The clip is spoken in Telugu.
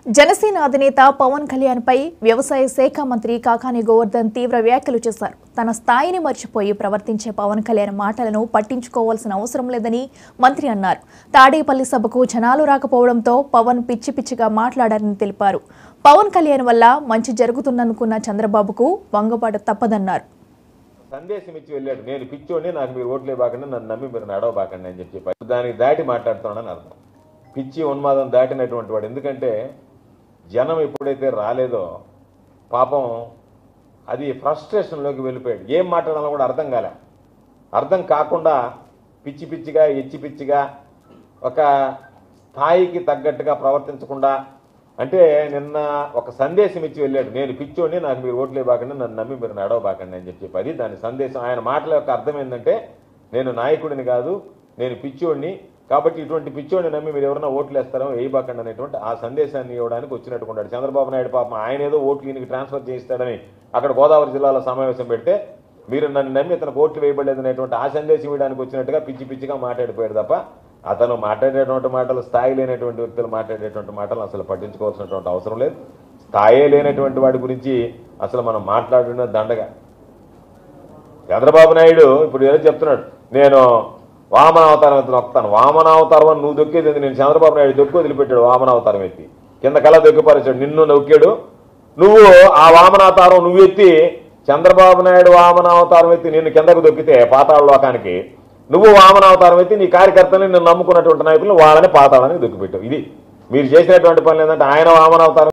జనసేన అధినేత పవన్ కళ్యాణ్ పై వ్యవసాయ శాఖ మంత్రి కాకాని గోవర్ధన్ తీవ్ర వ్యాఖ్యలు చేశారు. తన స్థాయిని మర్చిపోయి ప్రవర్తించే పవన్ కళ్యాణ్ మాటలను పట్టించుకోవాల్సిన అవసరం లేదని మంత్రి అన్నారు. తాడేపల్లి సభకు జనాలు రాకపోవడంతో పవన్ పిచ్చి పిచ్చిగా మాట్లాడారని తెలిపారు. పవన్ కళ్యాణ్ వల్ల మంచి జరుగుతుందనుకున్న చంద్రబాబుకు వంగపాటు తప్పదన్నారు. సందేశం ఇచ్చి వెళ్ళాడు, నేను పిచ్చోడిని, నాకు మీరు ఓట్లే బాకండి, నన్ను నమ్మి మీరు నడవబాకండి అని చెప్పి దానికి దాటి మాట్లాడుతున్నాడని అర్థం. పిచ్చి ఉన్మాదం దాటినటువంటి వాడు. ఎందుకంటే జనం ఎప్పుడైతే రాలేదో పాపం అది ఫ్రస్ట్రేషన్లోకి వెళ్ళిపోయాడు. ఏం మాట్లాడాలో కూడా అర్థం కాలే. అర్థం కాకుండా పిచ్చి పిచ్చిగా ఎచ్చి పిచ్చిగా ఒక స్థాయికి తగ్గట్టుగా ప్రవర్తించకుండా, అంటే నిన్న ఒక సందేశం ఇచ్చి వెళ్ళాడు, నేను పిచ్చోడిని, నాకు మీరు ఓట్లే బాకండి, నన్ను నమ్మి మీరు నడవబాకండి అని చెప్పి అది దాని సందేశం. ఆయన మాటల యొక్క అర్థం ఏంటంటే నేను నాయకుడిని కాదు, నేను పిచ్చోడిని, కాబట్టి ఇటువంటి పిచ్చోడిని నమ్మి మీరు ఎవరైనా ఓట్లు వేస్తారో వేయబాకండి అనేటువంటి ఆ సందేశాన్ని ఇవ్వడానికి వచ్చినట్టుకున్నాడు. చంద్రబాబు నాయుడు పాపం ఆయన ఏదో ఓట్లు ఈయనకి ట్రాన్స్ఫర్ చేయిస్తాడని అక్కడ గోదావరి జిల్లాలో సమావేశం పెడితే మీరు నన్ను నమ్మి ఇతనికి ఓట్లు వేయబడలేదు అనేటువంటి ఆ సందేశం ఇవ్వడానికి వచ్చినట్టుగా పిచ్చి పిచ్చిగా మాట్లాడిపోయాడు తప్ప అతను మాట్లాడేటువంటి మాటలు, స్థాయి లేనటువంటి వ్యక్తులు మాట్లాడేటువంటి మాటలు అసలు పట్టించుకోవాల్సినటువంటి అవసరం లేదు. స్థాయే లేనటువంటి వాడి గురించి అసలు మనం మాట్లాడిన దండగా. చంద్రబాబు నాయుడు ఇప్పుడు ఏదో చెప్తున్నాడు, నేను వామనావతారం ఎత్తి నొక్కుతాను. వామనావతారం అని నువ్వు దొక్కేది, నేను చంద్రబాబు నాయుడు దొక్కు వదిలిపెట్టాడు. వామనావతారం ఎత్తి కింద కళ దొక్కిపరిచాడు, నిన్ను నొక్కాడు. నువ్వు ఆ వామనావతారం నువ్వు ఎత్తి, చంద్రబాబు నాయుడు వామనావతారం ఎత్తి నిన్ను కిందకు దొక్కితే పాతాళ లోకానికి, నువ్వు వామనావతారం ఎత్తి నీ కార్యకర్తని నిన్ను నమ్ముకున్నటువంటి నాయకులు వాళ్ళని పాతాళానికి దొక్కిపెట్టావు. ఇది మీరు చేసినటువంటి పనులు. ఏంటంటే ఆయన వామనావతారం